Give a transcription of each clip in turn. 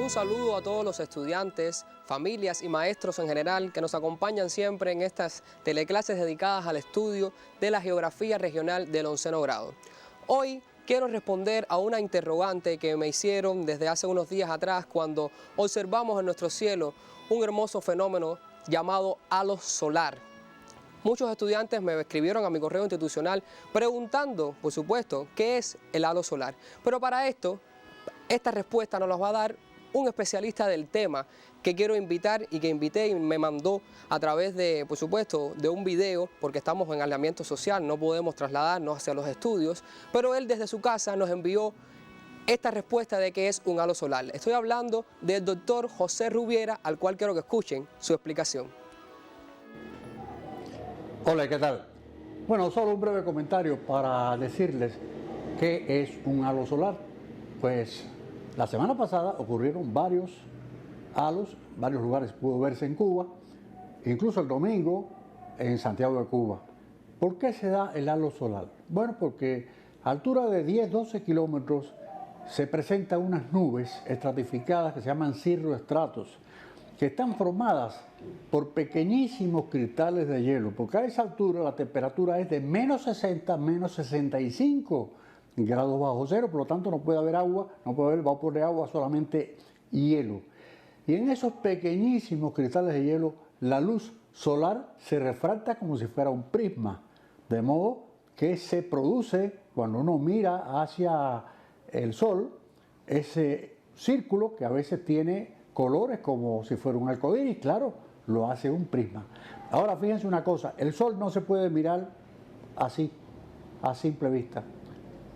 un saludo a todos los estudiantes, familias y maestros en general que nos acompañan siempre en estas teleclases dedicadas al estudio de la geografía regional del 11º grado. Hoy quiero responder a una interrogante que me hicieron desde hace unos días atrás cuando observamos en nuestro cielo un hermoso fenómeno llamado halo solar. Muchos estudiantes me escribieron a mi correo institucional preguntando, por supuesto, qué es el halo solar. Pero para esto, esta respuesta nos la va a dar un especialista del tema que quiero invitar y que invité y me mandó a través de, por supuesto, de un video, porque estamos en aislamiento social, no podemos trasladarnos hacia los estudios, pero él desde su casa nos envió esta respuesta de qué es un halo solar. Estoy hablando del doctor José Rubiera, al cual quiero que escuchen su explicación. Hola, ¿qué tal? Bueno, solo un breve comentario para decirles qué es un halo solar. Pues la semana pasada ocurrieron varios halos, varios lugares pudo verse en Cuba, incluso el domingo en Santiago de Cuba. ¿Por qué se da el halo solar? Bueno, porque a altura de 10-12 kilómetros se presentan unas nubes estratificadas que se llaman cirroestratos, que están formadas por pequeñísimos cristales de hielo, porque a esa altura la temperatura es de menos 60, menos 65 grados bajo cero, por lo tanto no puede haber agua, no puede haber vapor de agua, solamente hielo. Y en esos pequeñísimos cristales de hielo, la luz solar se refracta como si fuera un prisma, de modo que se produce, cuando uno mira hacia el sol, ese círculo que a veces tiene colores como si fuera un arcoíris, claro, lo hace un prisma. Ahora fíjense una cosa, el sol no se puede mirar así, a simple vista.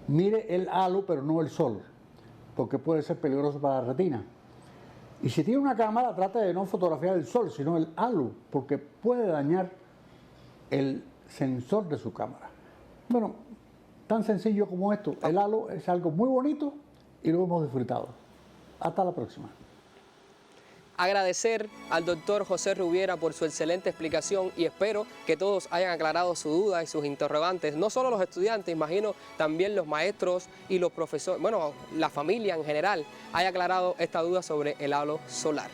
Mire el halo, pero no el sol, porque puede ser peligroso para la retina. Y si tiene una cámara, trate de no fotografiar el sol, sino el halo, porque puede dañar el sensor de su cámara. Bueno, tan sencillo como esto, el halo es algo muy bonito y lo hemos disfrutado. Hasta la próxima. Agradecer al doctor José Rubiera por su excelente explicación y espero que todos hayan aclarado sus dudas y sus interrogantes, no solo los estudiantes, imagino también los maestros y los profesores, bueno, la familia en general haya aclarado esta duda sobre el halo solar.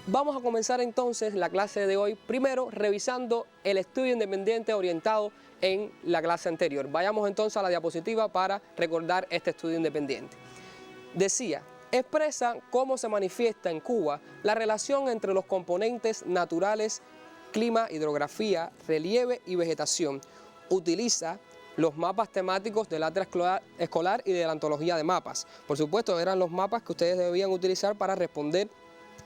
Vamos a comenzar entonces la clase de hoy, primero revisando el estudio independiente orientado en la clase anterior. Vayamos entonces a la diapositiva para recordar este estudio independiente. Decía, expresa cómo se manifiesta en Cuba la relación entre los componentes naturales, clima, hidrografía, relieve y vegetación. Utiliza los mapas temáticos del Atlas Escolar y de la antología de mapas. Por supuesto, eran los mapas que ustedes debían utilizar para responder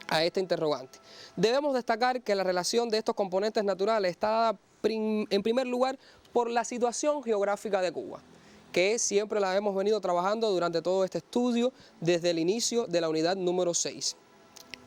a este interrogante. Debemos destacar que la relación de estos componentes naturales está dada en primer lugar por la situación geográfica de Cuba, que siempre la hemos venido trabajando durante todo este estudio desde el inicio de la unidad número 6.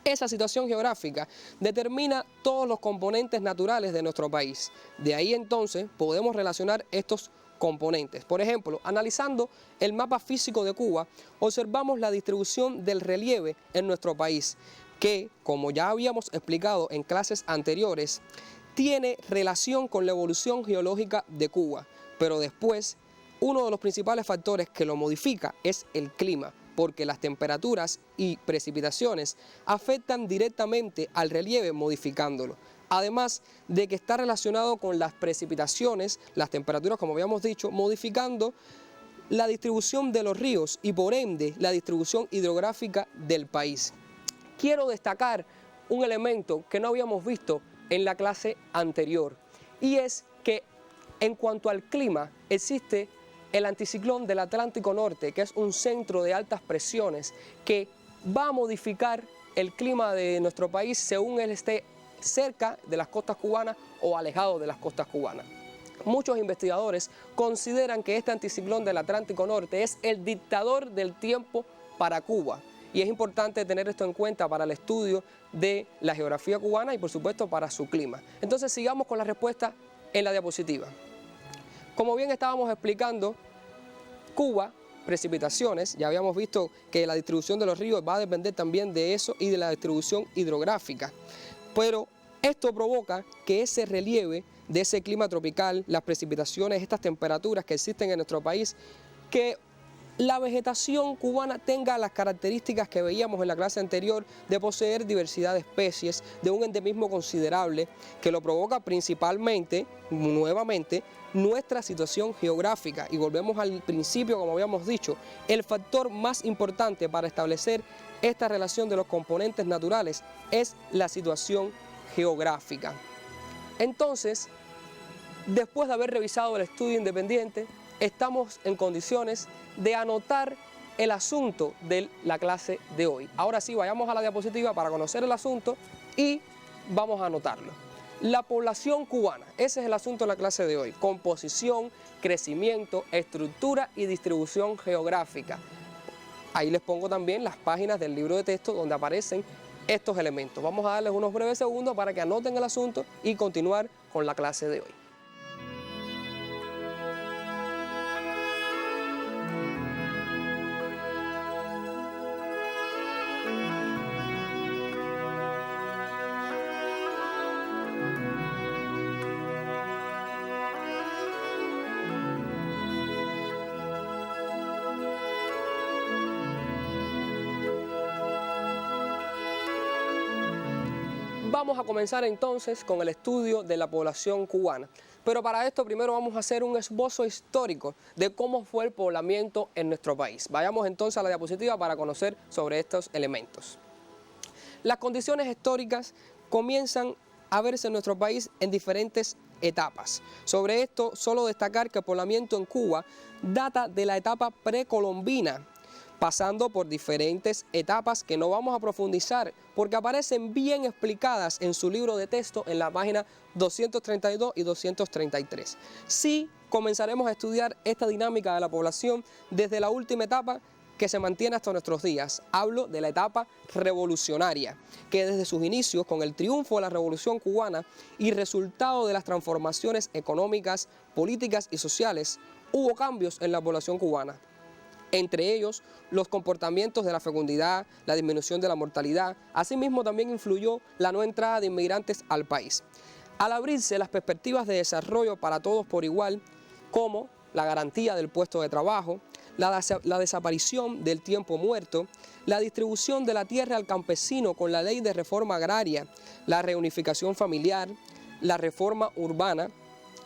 Esa situación geográfica determina todos los componentes naturales de nuestro país. De ahí entonces podemos relacionar estos componentes. Por ejemplo, analizando el mapa físico de Cuba, observamos la distribución del relieve en nuestro país, que, como ya habíamos explicado en clases anteriores, tiene relación con la evolución geológica de Cuba, pero después uno de los principales factores que lo modifica es el clima, porque las temperaturas y precipitaciones afectan directamente al relieve modificándolo. Además de que está relacionado con las precipitaciones, las temperaturas, como habíamos dicho, modificando la distribución de los ríos y por ende la distribución hidrográfica del país. Quiero destacar un elemento que no habíamos visto en la clase anterior y es que en cuanto al clima existe el anticiclón del Atlántico Norte, que es un centro de altas presiones que va a modificar el clima de nuestro país según él esté cerca de las costas cubanas o alejado de las costas cubanas. Muchos investigadores consideran que este anticiclón del Atlántico Norte es el dictador del tiempo para Cuba. Y es importante tener esto en cuenta para el estudio de la geografía cubana y por supuesto para su clima. Entonces sigamos con la respuesta en la diapositiva. Como bien estábamos explicando, Cuba, precipitaciones, ya habíamos visto que la distribución de los ríos va a depender también de eso y de la distribución hidrográfica. Pero esto provoca que ese relieve de ese clima tropical, las precipitaciones, estas temperaturas que existen en nuestro país, que la vegetación cubana tenga las características que veíamos en la clase anterior de poseer diversidad de especies, de un endemismo considerable, que lo provoca principalmente, nuevamente, nuestra situación geográfica. Y volvemos al principio, como habíamos dicho, el factor más importante para establecer esta relación de los componentes naturales es la situación geográfica. Entonces, después de haber revisado el estudio independiente, estamos en condiciones de anotar el asunto de la clase de hoy. Ahora sí, vayamos a la diapositiva para conocer el asunto y vamos a anotarlo. La población cubana, ese es el asunto de la clase de hoy. Composición, crecimiento, estructura y distribución geográfica. Ahí les pongo también las páginas del libro de texto donde aparecen estos elementos. Vamos a darles unos breves segundos para que anoten el asunto y continuar con la clase de hoy. Vamos a comenzar entonces con el estudio de la población cubana, pero para esto primero vamos a hacer un esbozo histórico de cómo fue el poblamiento en nuestro país. Vayamos entonces a la diapositiva para conocer sobre estos elementos. Las condiciones históricas comienzan a verse en nuestro país en diferentes etapas. Sobre esto, solo destacar que el poblamiento en Cuba data de la etapa precolombina, pasando por diferentes etapas que no vamos a profundizar porque aparecen bien explicadas en su libro de texto en la página 232 y 233. Sí, comenzaremos a estudiar esta dinámica de la población desde la última etapa que se mantiene hasta nuestros días. Hablo de la etapa revolucionaria, que desde sus inicios, con el triunfo de la Revolución Cubana y resultado de las transformaciones económicas, políticas y sociales, hubo cambios en la población cubana. Entre ellos, los comportamientos de la fecundidad, la disminución de la mortalidad. Asimismo, también influyó la no entrada de inmigrantes al país. Al abrirse las perspectivas de desarrollo para todos por igual, como la garantía del puesto de trabajo, la desaparición del tiempo muerto, la distribución de la tierra al campesino con la ley de reforma agraria, la reunificación familiar, la reforma urbana,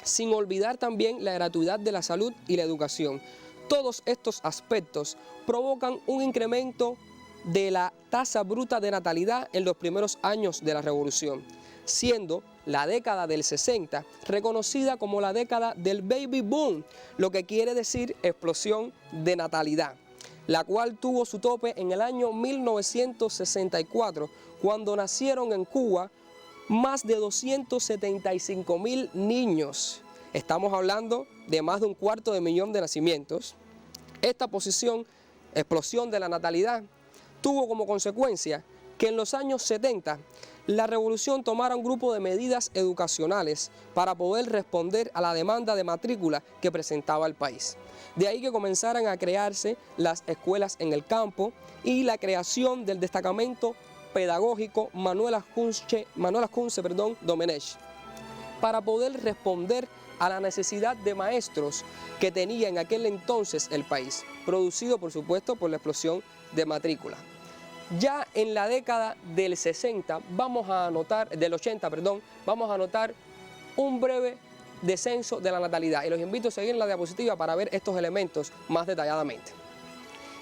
sin olvidar también la gratuidad de la salud y la educación. Todos estos aspectos provocan un incremento de la tasa bruta de natalidad en los primeros años de la Revolución, siendo la década del 60 reconocida como la década del baby boom, lo que quiere decir explosión de natalidad, la cual tuvo su tope en el año 1964, cuando nacieron en Cuba más de 275.000 niños. Estamos hablando de más de 250.000 de nacimientos. Esta explosión de la natalidad, tuvo como consecuencia que en los años 70 la revolución tomara un grupo de medidas educacionales para poder responder a la demanda de matrícula que presentaba el país. De ahí que comenzaran a crearse las escuelas en el campo y la creación del destacamento pedagógico Manuel Ascunce Domenech, para poder responder a la necesidad de maestros que tenía en aquel entonces el país, producido por supuesto por la explosión de matrícula. Ya en la década del 60 vamos a notar un breve descenso de la natalidad y los invito a seguir en la diapositiva para ver estos elementos más detalladamente.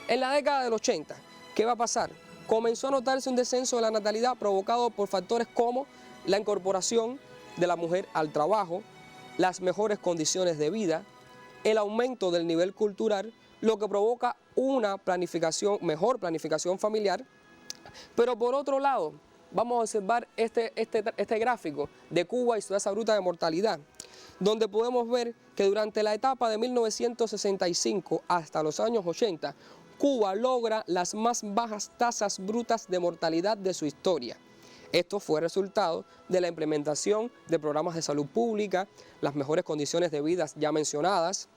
En la década del 80, ¿qué va a pasar? Comenzó a notarse un descenso de la natalidad provocado por factores como la incorporación de la mujer al trabajo, las mejores condiciones de vida, el aumento del nivel cultural, lo que provoca una mejor planificación familiar. Pero por otro lado, vamos a observar este gráfico de Cuba y su tasa bruta de mortalidad, donde podemos ver que durante la etapa de 1965 hasta los años 80, Cuba logra las más bajas tasas brutas de mortalidad de su historia. Esto fue resultado de la implementación de programas de salud pública, las mejores condiciones de vida ya mencionadas,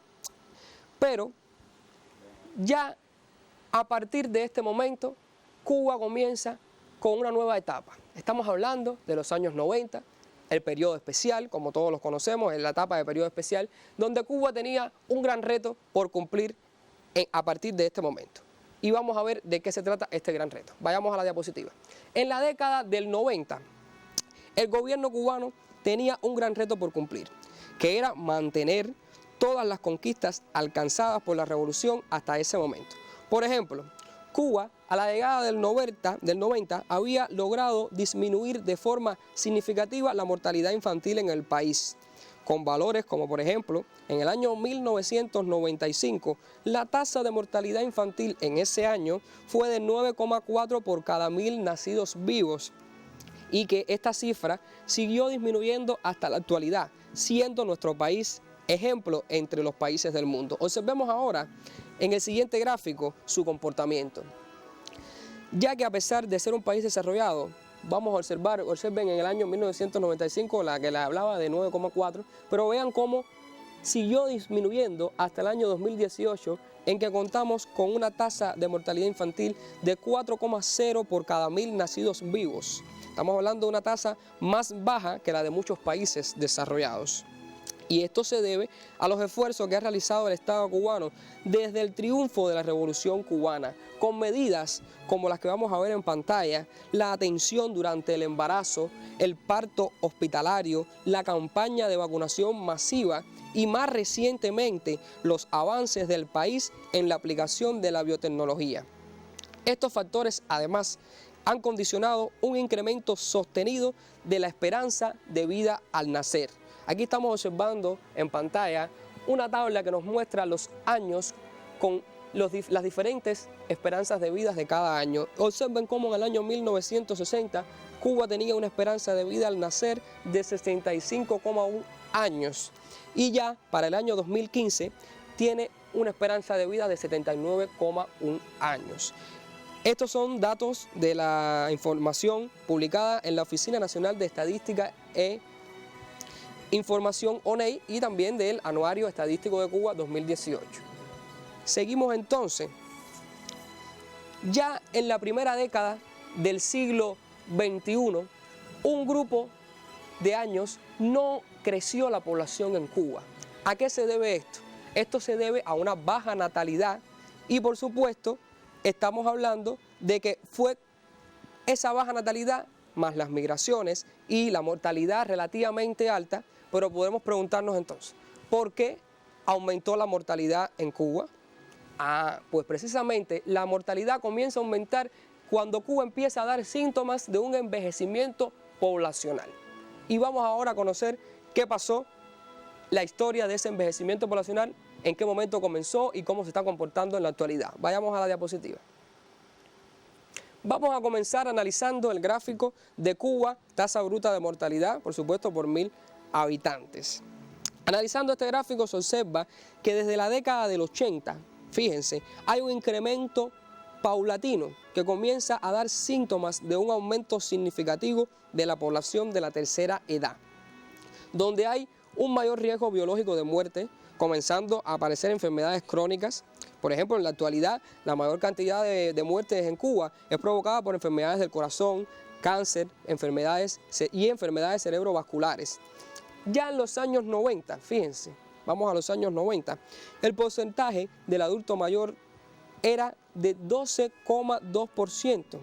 pero ya a partir de este momento, Cuba comienza con una nueva etapa. Estamos hablando de los años 90, el periodo especial, como todos los conocemos, es la etapa de periodo especial, donde Cuba tenía un gran reto por cumplir a partir de este momento. Y vamos a ver de qué se trata este gran reto. Vayamos a la diapositiva. En la década del 90, el gobierno cubano tenía un gran reto por cumplir, que era mantener todas las conquistas alcanzadas por la revolución hasta ese momento. Por ejemplo, Cuba a la llegada del 90 había logrado disminuir de forma significativa la mortalidad infantil en el país, con valores como por ejemplo, en el año 1995, la tasa de mortalidad infantil en ese año fue de 9,4 por cada 1000 nacidos vivos, y que esta cifra siguió disminuyendo hasta la actualidad, siendo nuestro país ejemplo entre los países del mundo. Observemos ahora en el siguiente gráfico su comportamiento. Ya que a pesar de ser un país desarrollado, vamos a observen en el año 1995 la que les hablaba de 9,4, pero vean cómo siguió disminuyendo hasta el año 2018, en que contamos con una tasa de mortalidad infantil de 4,0 por cada 1000 nacidos vivos. Estamos hablando de una tasa más baja que la de muchos países desarrollados. Y esto se debe a los esfuerzos que ha realizado el Estado cubano desde el triunfo de la Revolución Cubana, con medidas como las que vamos a ver en pantalla, la atención durante el embarazo, el parto hospitalario, la campaña de vacunación masiva y más recientemente los avances del país en la aplicación de la biotecnología. Estos factores además han condicionado un incremento sostenido de la esperanza de vida al nacer. Aquí estamos observando en pantalla una tabla que nos muestra los años con las diferentes esperanzas de vida de cada año. Observen cómo en el año 1960 Cuba tenía una esperanza de vida al nacer de 65,1 años y ya para el año 2015 tiene una esperanza de vida de 79,1 años. Estos son datos de la información publicada en la Oficina Nacional de Estadística e Información ONEI y también del Anuario Estadístico de Cuba 2018. Seguimos entonces. Ya en la primera década del siglo XXI, un grupo de años no creció la población en Cuba. ¿A qué se debe esto? Esto se debe a una baja natalidad y por supuesto estamos hablando de que fue esa baja natalidad más las migraciones y la mortalidad relativamente alta. Pero podemos preguntarnos entonces, ¿por qué aumentó la mortalidad en Cuba? Pues precisamente la mortalidad comienza a aumentar cuando Cuba empieza a dar síntomas de un envejecimiento poblacional. Y vamos ahora a conocer qué pasó, la historia de ese envejecimiento poblacional, en qué momento comenzó y cómo se está comportando en la actualidad. Vayamos a la diapositiva. Vamos a comenzar analizando el gráfico de Cuba, tasa bruta de mortalidad, por supuesto por 1000 habitantes. Analizando este gráfico se observa que desde la década del 80, fíjense, hay un incremento paulatino que comienza a dar síntomas de un aumento significativo de la población de la tercera edad, donde hay un mayor riesgo biológico de muerte, comenzando a aparecer enfermedades crónicas. Por ejemplo, en la actualidad, la mayor cantidad de muertes en Cuba es provocada por enfermedades del corazón, cáncer, enfermedades cerebrovasculares. Ya en los años 90, fíjense, vamos a los años 90, el porcentaje del adulto mayor era de 12,2%.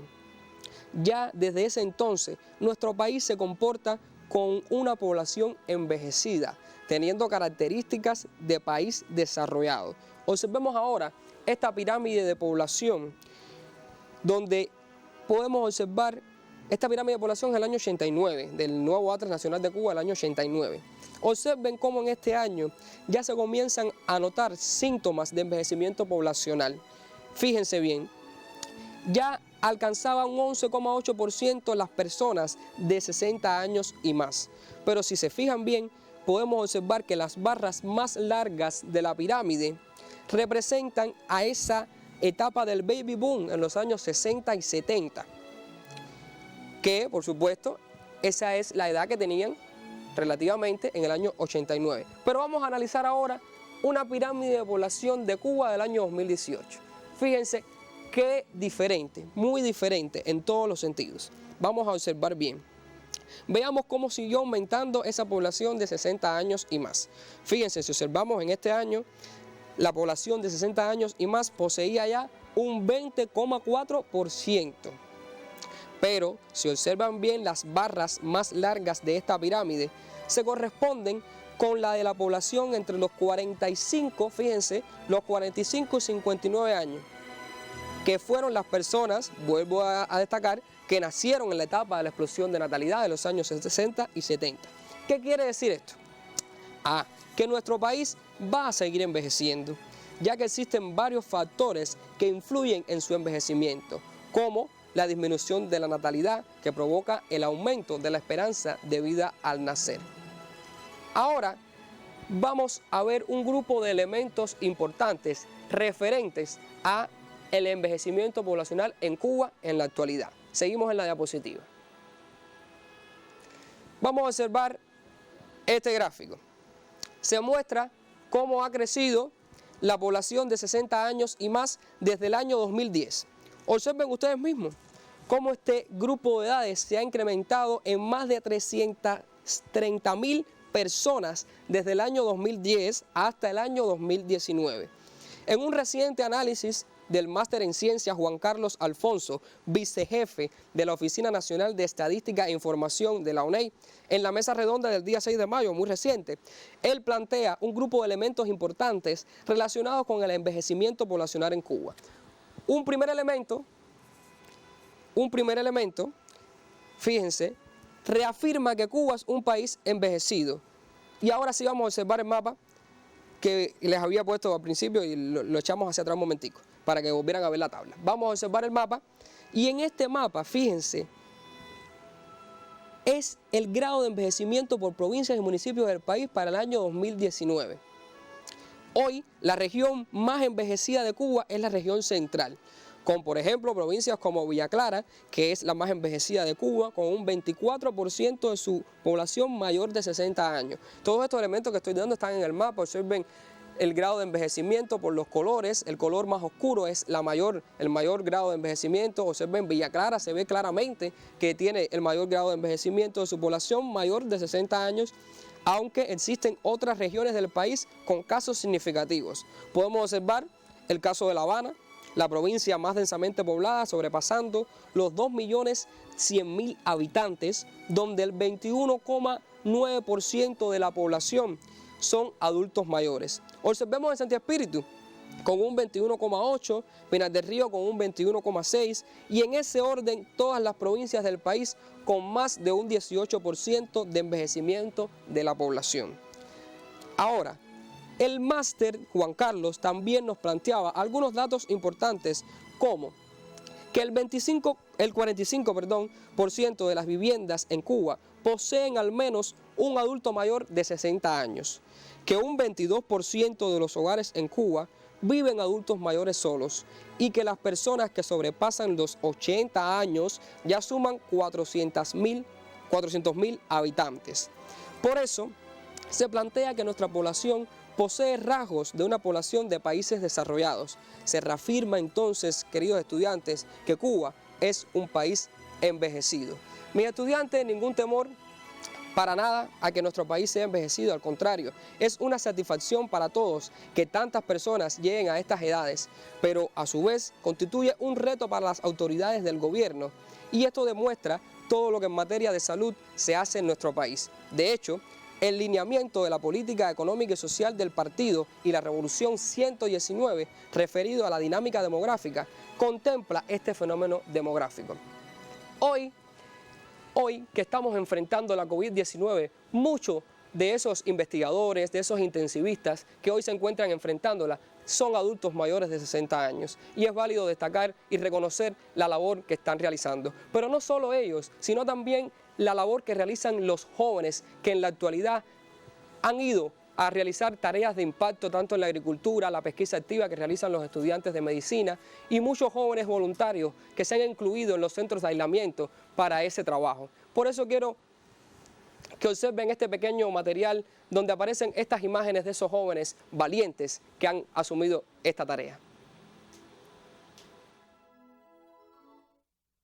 Ya desde ese entonces, nuestro país se comporta con una población envejecida, teniendo características de país desarrollado. Observemos ahora esta pirámide de población, donde podemos observar esta pirámide de población es el año 89, del nuevo Atlas Nacional de Cuba, el año 89. Observen cómo en este año ya se comienzan a notar síntomas de envejecimiento poblacional. Fíjense bien, ya alcanzaba un 11,8% las personas de 60 años y más. Pero si se fijan bien, podemos observar que las barras más largas de la pirámide representan a esa etapa del baby boom en los años 60 y 70. Que, por supuesto, esa es la edad que tenían relativamente en el año 89. Pero vamos a analizar ahora una pirámide de población de Cuba del año 2018. Fíjense qué diferente, muy diferente en todos los sentidos. Vamos a observar bien. Veamos cómo siguió aumentando esa población de 60 años y más. Fíjense, si observamos en este año, la población de 60 años y más poseía ya un 20,4%. Pero si observan bien, las barras más largas de esta pirámide se corresponden con la de la población entre los 45, fíjense, los 45 y 59 años, que fueron las personas, vuelvo a destacar, que nacieron en la etapa de la explosión de natalidad de los años 60 y 70. ¿Qué quiere decir esto? Que nuestro país va a seguir envejeciendo, ya que existen varios factores que influyen en su envejecimiento, como la disminución de la natalidad que provoca el aumento de la esperanza de vida al nacer. Ahora vamos a ver un grupo de elementos importantes referentes a el envejecimiento poblacional en Cuba en la actualidad. Seguimos en la diapositiva. Vamos a observar este gráfico. Se muestra cómo ha crecido la población de 60 años y más desde el año 2010. Observen ustedes mismos cómo este grupo de edades se ha incrementado en más de 330.000 personas desde el año 2010 hasta el año 2019. En un reciente análisis del máster en ciencias Juan Carlos Alfonso, vicejefe de la Oficina Nacional de Estadística e Información de la UNED, en la mesa redonda del día 6 de mayo, muy reciente, él plantea un grupo de elementos importantes relacionados con el envejecimiento poblacional en Cuba. Un primer elemento, fíjense, reafirma que Cuba es un país envejecido. Y ahora sí vamos a observar el mapa que les había puesto al principio y lo echamos hacia atrás un momentico, para que volvieran a ver la tabla. Vamos a observar el mapa y en este mapa, fíjense, es el grado de envejecimiento por provincias y municipios del país para el año 2019. Hoy, la región más envejecida de Cuba es la región central, con por ejemplo provincias como Villa Clara, que es la más envejecida de Cuba, con un 24% de su población mayor de 60 años. Todos estos elementos que estoy dando están en el mapa. Observen el grado de envejecimiento por los colores. El color más oscuro es el mayor grado de envejecimiento. Observen Villa Clara, se ve claramente que tiene el mayor grado de envejecimiento de su población mayor de 60 años, aunque existen otras regiones del país con casos significativos. Podemos observar el caso de La Habana, la provincia más densamente poblada, sobrepasando los 2.100.000 habitantes, donde el 21,9% de la población son adultos mayores. Observemos en Santi Espíritu, con un 21,8%, Pinar del Río con un 21,6%, y en ese orden todas las provincias del país con más de un 18% de envejecimiento de la población. Ahora, el máster Juan Carlos también nos planteaba algunos datos importantes, como que el 45% de las viviendas en Cuba poseen al menos un adulto mayor de 60 años, que un 22% de los hogares en Cuba viven adultos mayores solos y que las personas que sobrepasan los 80 años ya suman 400.000 habitantes. Por eso, se plantea que nuestra población posee rasgos de una población de países desarrollados. Se reafirma entonces, queridos estudiantes, que Cuba es un país envejecido. Mis estudiantes, ningún temor para nada a que nuestro país sea envejecido, al contrario, es una satisfacción para todos que tantas personas lleguen a estas edades, pero a su vez constituye un reto para las autoridades del gobierno, y esto demuestra todo lo que en materia de salud se hace en nuestro país. De hecho, el lineamiento de la política económica y social del partido y la Revolución 119, referido a la dinámica demográfica, contempla este fenómeno demográfico. Hoy que estamos enfrentando la COVID-19, muchos de esos investigadores, de esos intensivistas que hoy se encuentran enfrentándola, son adultos mayores de 60 años. Y es válido destacar y reconocer la labor que están realizando. Pero no solo ellos, sino también la labor que realizan los jóvenes que en la actualidad han ido a realizar tareas de impacto tanto en la agricultura, la pesquisa activa que realizan los estudiantes de medicina y muchos jóvenes voluntarios que se han incluido en los centros de aislamiento para ese trabajo. Por eso quiero que observen este pequeño material donde aparecen estas imágenes de esos jóvenes valientes que han asumido esta tarea.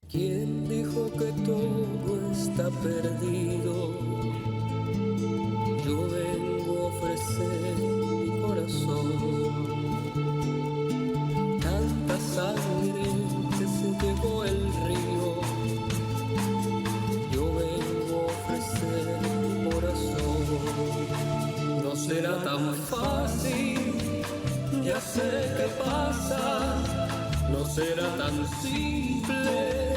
¿Quién dijo que todo está perdido? Yo vengo a ofrecer mi corazón. ya sé qué pasa, no será tan simple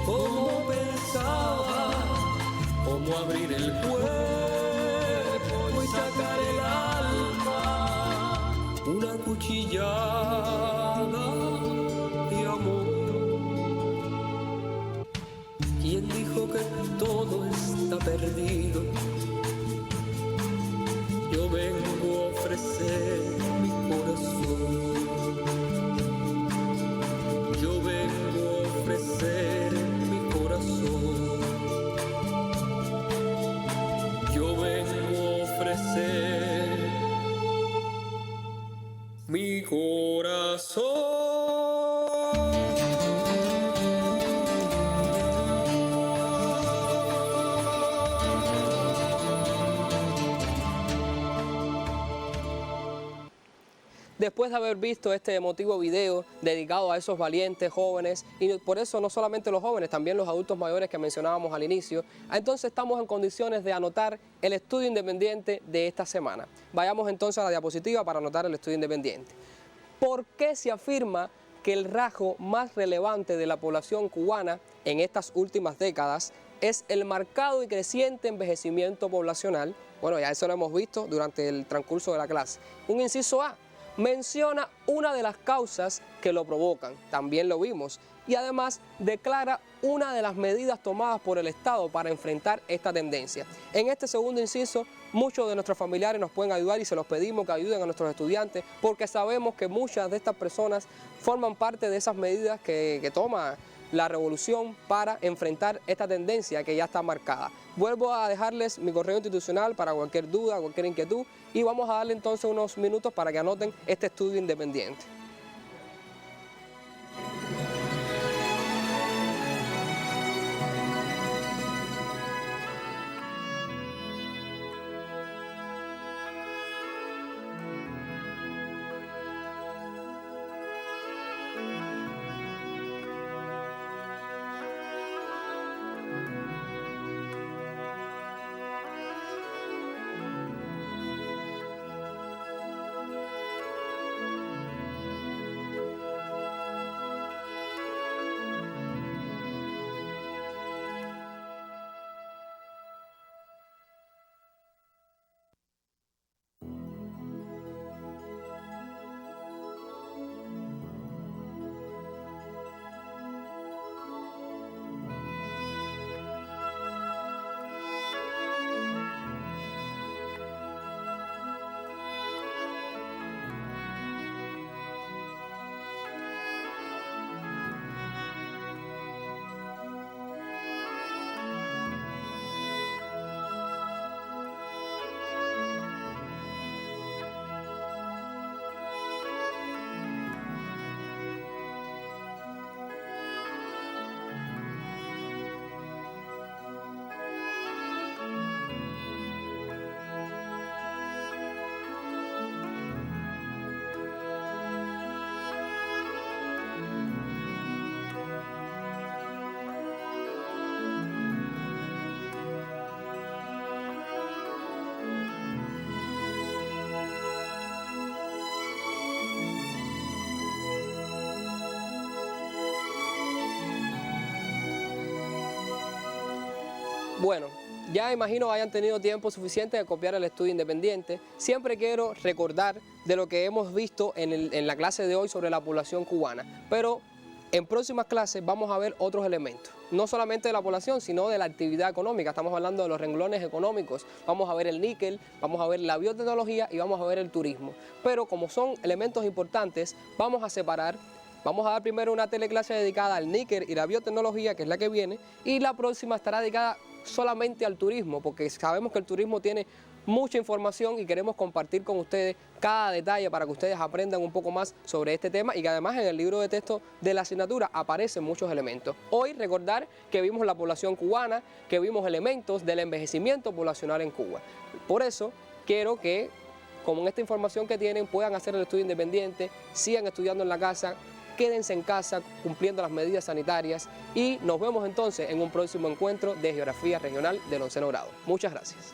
como pensaba, como abrir el cuerpo y sacar el alma, una cuchillada de amor. ¿Quién dijo que todo está perdido? Yo vengo a ofrecer mi corazón. Yo vengo a ofrecer mi corazón. Yo vengo a ofrecer mi corazón. Después de haber visto este emotivo video dedicado a esos valientes jóvenes, y por eso no solamente los jóvenes, también los adultos mayores que mencionábamos al inicio, entonces estamos en condiciones de anotar el estudio independiente de esta semana. Vayamos entonces a la diapositiva para anotar el estudio independiente. ¿Por qué se afirma que el rasgo más relevante de la población cubana en estas últimas décadas es el marcado y creciente envejecimiento poblacional? Bueno, ya eso lo hemos visto durante el transcurso de la clase. Un inciso A menciona una de las causas que lo provocan, también lo vimos, y además declara una de las medidas tomadas por el Estado para enfrentar esta tendencia. En este segundo inciso, muchos de nuestros familiares nos pueden ayudar y se los pedimos que ayuden a nuestros estudiantes porque sabemos que muchas de estas personas forman parte de esas medidas que toma la revolución para enfrentar esta tendencia que ya está marcada. Vuelvo a dejarles mi correo institucional para cualquier duda, cualquier inquietud y vamos a darle entonces unos minutos para que anoten este estudio independiente. Bueno, ya imagino hayan tenido tiempo suficiente de copiar el estudio independiente. Siempre quiero recordar de lo que hemos visto en la clase de hoy sobre la población cubana, pero en próximas clases vamos a ver otros elementos, no solamente de la población, sino de la actividad económica. Estamos hablando de los renglones económicos, vamos a ver el níquel, vamos a ver la biotecnología y vamos a ver el turismo. Pero como son elementos importantes, vamos a separar. Vamos a dar primero una teleclase dedicada al níquel y la biotecnología, que es la que viene, y la próxima estará dedicada solamente al turismo, porque sabemos que el turismo tiene mucha información y queremos compartir con ustedes cada detalle para que ustedes aprendan un poco más sobre este tema y que además en el libro de texto de la asignatura aparecen muchos elementos. Hoy recordar que vimos la población cubana, que vimos elementos del envejecimiento poblacional en Cuba. Por eso quiero que con esta información que tienen puedan hacer el estudio independiente, sigan estudiando en la casa, quédense en casa cumpliendo las medidas sanitarias y nos vemos entonces en un próximo encuentro de Geografía Regional del 11º grado. Muchas gracias.